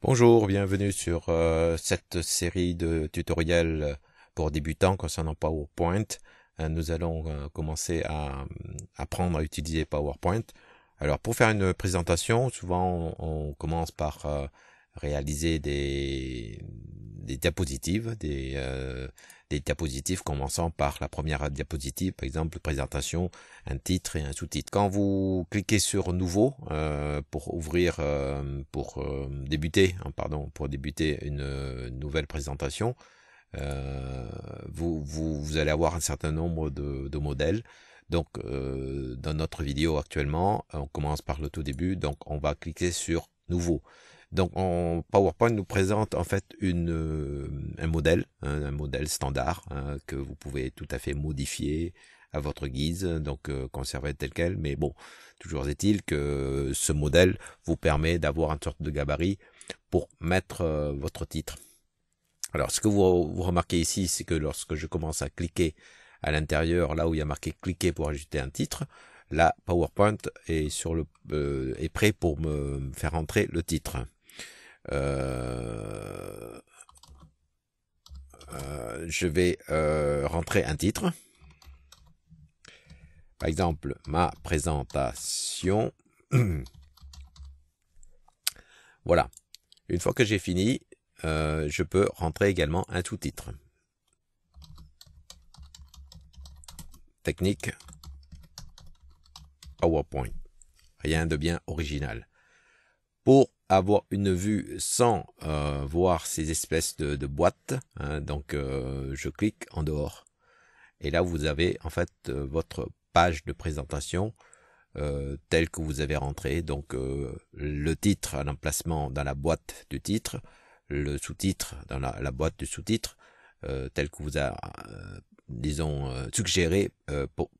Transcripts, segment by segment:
Bonjour, bienvenue sur cette série de tutoriels pour débutants concernant PowerPoint. Nous allons commencer à apprendre à utiliser PowerPoint. Alors pour faire une présentation, souvent on commence par réaliser des diapositives, des diapositives commençant par la première diapositive, par exemple présentation, un titre et un sous-titre. Quand vous cliquez sur Nouveau pour ouvrir, pour débuter une nouvelle présentation, vous allez avoir un certain nombre de modèles. Donc, dans notre vidéo actuellement, on commence par le tout début. Donc, on va cliquer sur Nouveau. Donc, PowerPoint nous présente en fait un modèle, un modèle standard que vous pouvez tout à fait modifier à votre guise, donc conserver tel quel. Mais bon, toujours est-il que ce modèle vous permet d'avoir une sorte de gabarit pour mettre votre titre. Alors, ce que vous remarquez ici, c'est que lorsque je commence à cliquer à l'intérieur, là où il y a marqué cliquer pour ajouter un titre, là, PowerPoint est prêt pour me faire entrer le titre. Je vais rentrer un titre. Par exemple, ma présentation. Voilà. Une fois que j'ai fini, je peux rentrer également un sous-titre. Technique PowerPoint. Rien de bien original. Pour avoir une vue sans voir ces espèces de boîtes, donc je clique en dehors. Et là, vous avez en fait votre page de présentation telle que vous avez rentré. Donc le titre à l'emplacement dans la boîte du titre, le sous-titre dans la boîte du sous-titre, tel que vous a, suggéré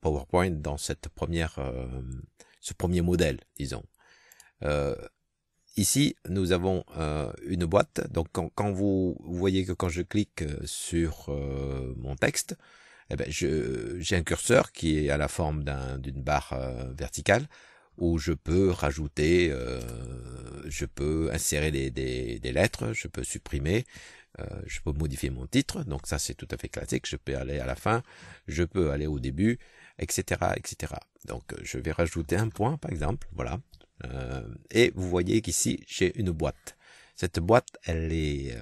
PowerPoint dans ce premier modèle, disons. Ici, nous avons une boîte. Donc, quand vous voyez que quand je clique sur mon texte, eh ben, j'ai un curseur qui est à la forme d'une barre verticale où je peux rajouter, je peux insérer des lettres, je peux supprimer, je peux modifier mon titre. Donc ça, c'est tout à fait classique. Je peux aller à la fin, je peux aller au début, etc., etc. Donc, je vais rajouter un point, par exemple. Voilà. Et vous voyez qu'ici, j'ai une boîte. Cette boîte, elle est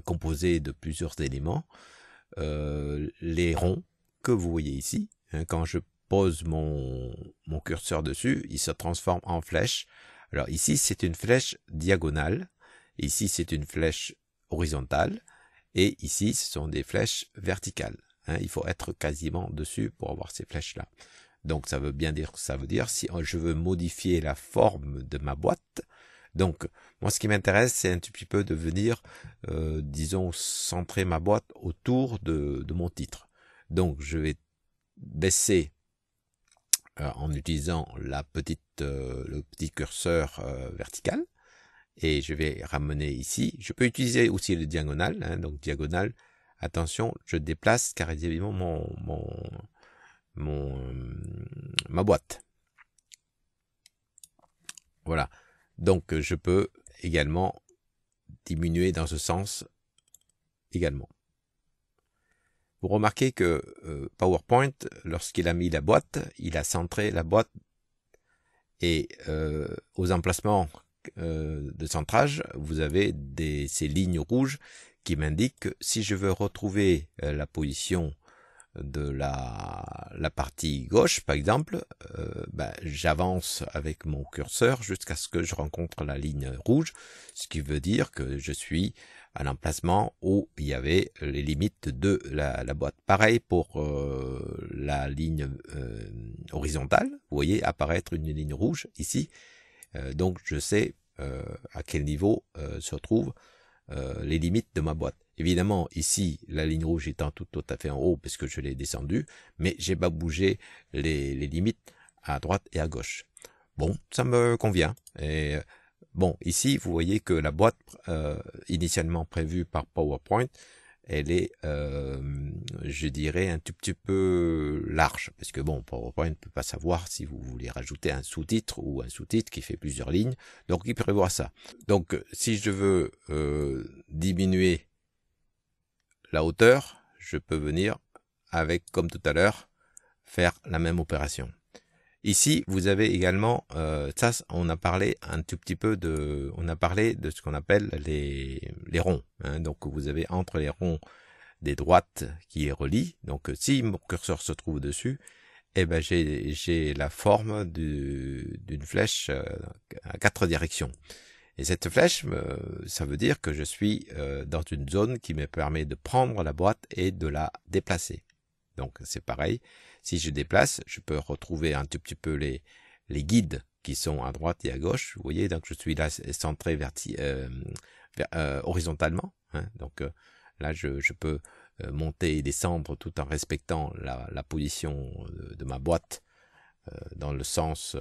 composée de plusieurs éléments. Les ronds que vous voyez ici, quand je pose mon curseur dessus, il se transforme en flèche. Alors ici, c'est une flèche diagonale. Ici, c'est une flèche horizontale. Et ici, ce sont des flèches verticales. Il faut être quasiment dessus pour avoir ces flèches-là. Donc ça veut dire si je veux modifier la forme de ma boîte. Donc moi ce qui m'intéresse c'est un petit peu de venir, disons, centrer ma boîte autour de mon titre. Donc je vais baisser en utilisant le petit curseur vertical et je vais ramener ici. Je peux utiliser aussi le diagonal, donc diagonale. Attention, je déplace carrément ma boîte. Voilà. Donc je peux également diminuer dans ce sens également. Vous remarquez que PowerPoint, lorsqu'il a mis la boîte, il a centré la boîte et aux emplacements de centrage, vous avez ces lignes rouges qui m'indiquent que si je veux retrouver la position de la partie gauche, par exemple, j'avance avec mon curseur jusqu'à ce que je rencontre la ligne rouge, ce qui veut dire que je suis à l'emplacement où il y avait les limites de la boîte. Pareil pour la ligne horizontale, vous voyez apparaître une ligne rouge ici, donc je sais à quel niveau se trouvent les limites de ma boîte. Évidemment, ici, la ligne rouge étant tout à fait en haut parce que je l'ai descendue, mais j'ai pas bougé les limites à droite et à gauche. Bon, ça me convient. Et bon, ici, vous voyez que la boîte initialement prévue par PowerPoint elle est, je dirais, un tout petit peu large, parce que bon, PowerPoint ne peut pas savoir si vous voulez rajouter un sous-titre ou un sous-titre qui fait plusieurs lignes, donc il prévoit ça. Donc si je veux diminuer la hauteur, je peux venir avec, comme tout à l'heure, faire la même opération. Ici, vous avez également, ça, on a parlé un tout petit peu on a parlé de ce qu'on appelle les ronds. Hein. Donc, vous avez entre les ronds des droites qui est relie. Donc, si mon curseur se trouve dessus, eh ben, j'ai la forme d'une flèche à 4 directions. Et cette flèche, ça veut dire que je suis dans une zone qui me permet de prendre la boîte et de la déplacer. Donc c'est pareil, si je déplace, je peux retrouver un tout petit peu les guides qui sont à droite et à gauche. Vous voyez, donc je suis là centré horizontalement. Hein, donc là, je peux monter et descendre tout en respectant la position de ma boîte dans le sens,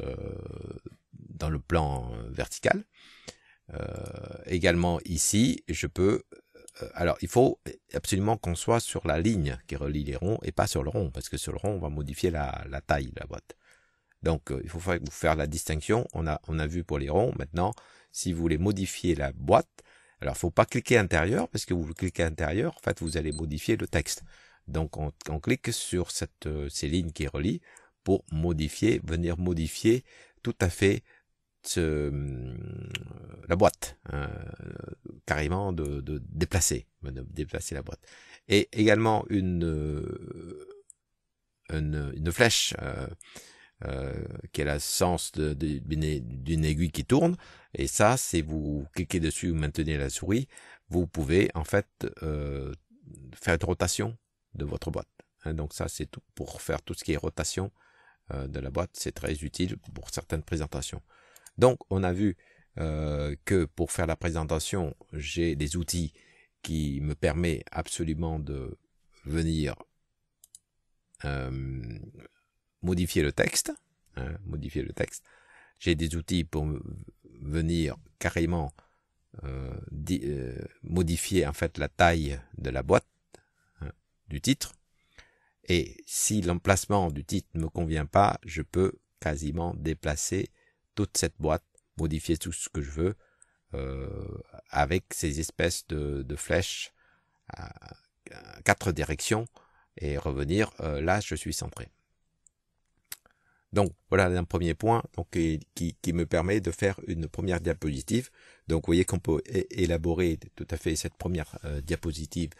dans le plan vertical. Également ici, je peux alors, il faut absolument qu'on soit sur la ligne qui relie les ronds et pas sur le rond, parce que sur le rond, on va modifier la taille de la boîte. Donc, il faut faire la distinction. On a vu pour les ronds. Maintenant, si vous voulez modifier la boîte, alors, il ne faut pas cliquer intérieur, parce que vous cliquez intérieur, en fait, vous allez modifier le texte. Donc, on clique sur ces lignes qui relient pour venir modifier tout à fait la boîte, carrément de déplacer la boîte. Et également une flèche qui a le sens d'une aiguille qui tourne. Et ça, si vous cliquez dessus ou maintenez la souris, vous pouvez en fait faire une rotation de votre boîte. Hein, donc ça, c'est tout pour faire tout ce qui est rotation de la boîte. C'est très utile pour certaines présentations. Donc, on a vu que pour faire la présentation, j'ai des outils qui me permettent absolument de venir modifier le texte. Hein, modifier le texte. J'ai des outils pour venir carrément modifier en fait la taille de la boîte, hein, du titre. Et si l'emplacement du titre ne me convient pas, je peux quasiment déplacer toute cette boîte, modifier tout ce que je veux avec ces espèces de flèches à 4 directions et revenir là je suis centré. Donc voilà un premier point donc, qui me permet de faire une première diapositive. Donc vous voyez qu'on peut élaborer tout à fait cette première diapositive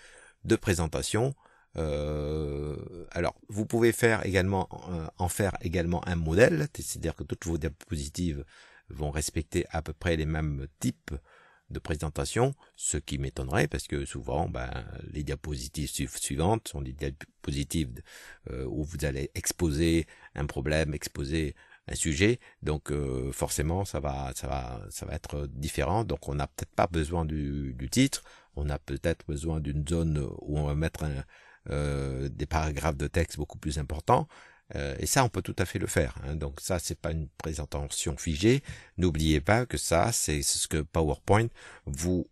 de présentation. Alors, vous pouvez faire également en faire également un modèle, c'est-à-dire que toutes vos diapositives vont respecter à peu près les mêmes types de présentation, ce qui m'étonnerait parce que souvent, les diapositives suivantes sont des diapositives où vous allez exposer un problème, exposer un sujet, donc forcément ça va être différent. Donc on n'a peut-être pas besoin du titre, on a peut-être besoin d'une zone où on va mettre des paragraphes de texte beaucoup plus importants, et ça on peut tout à fait le faire, hein. Donc ça c'est pas une présentation figée, n'oubliez pas que ça c'est ce que PowerPoint vous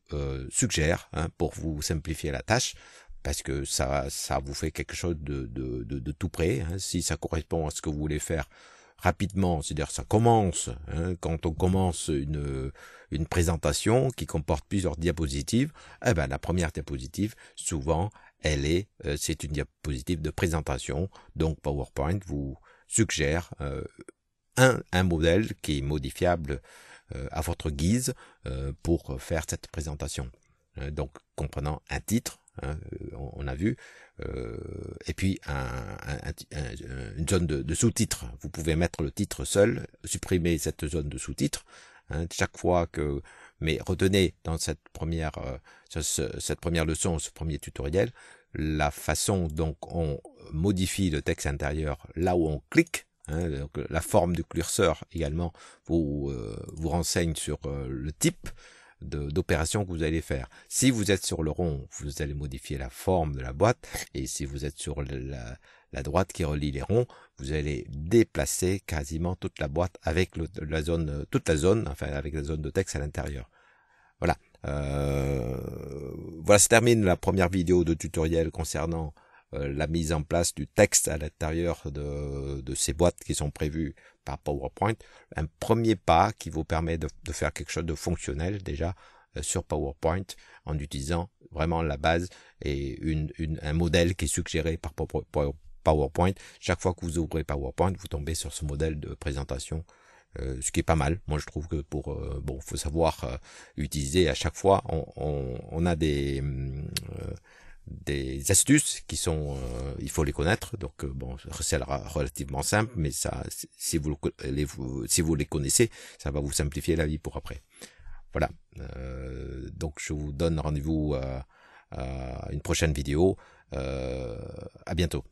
suggère, hein, pour vous simplifier la tâche, parce que ça vous fait quelque chose de tout près, hein. Si ça correspond à ce que vous voulez faire rapidement, c'est-à-dire ça commence, hein, quand on commence une présentation qui comporte plusieurs diapositives, eh ben la première diapositive souvent c'est une diapositive de présentation. Donc PowerPoint vous suggère un modèle qui est modifiable à votre guise pour faire cette présentation. Donc comprenant un titre, hein, on a vu, et puis une zone de sous-titres. Vous pouvez mettre le titre seul, supprimer cette zone de sous-titres, hein, chaque fois que... Mais retenez dans cette première leçon, ce premier tutoriel, la façon dont on modifie le texte intérieur là où on clique, hein, donc la forme du curseur également vous renseigne sur le type d'opération que vous allez faire. Si vous êtes sur le rond, vous allez modifier la forme de la boîte, et si vous êtes sur la droite qui relie les ronds, vous allez déplacer quasiment toute la boîte avec toute la zone, enfin avec la zone de texte à l'intérieur. Voilà. Voilà, ça termine la première vidéo de tutoriel concernant la mise en place du texte à l'intérieur de ces boîtes qui sont prévues par PowerPoint. Un premier pas qui vous permet de faire quelque chose de fonctionnel déjà sur PowerPoint en utilisant vraiment la base et un modèle qui est suggéré par PowerPoint. Chaque fois que vous ouvrez PowerPoint, vous tombez sur ce modèle de présentation, ce qui est pas mal. Moi, je trouve que bon, faut savoir utiliser à chaque fois. On a des astuces qui sont, il faut les connaître. Donc bon, c'est relativement simple, mais ça, si vous les connaissez, ça va vous simplifier la vie pour après. Voilà. Donc je vous donne rendez-vous à une prochaine vidéo. À bientôt.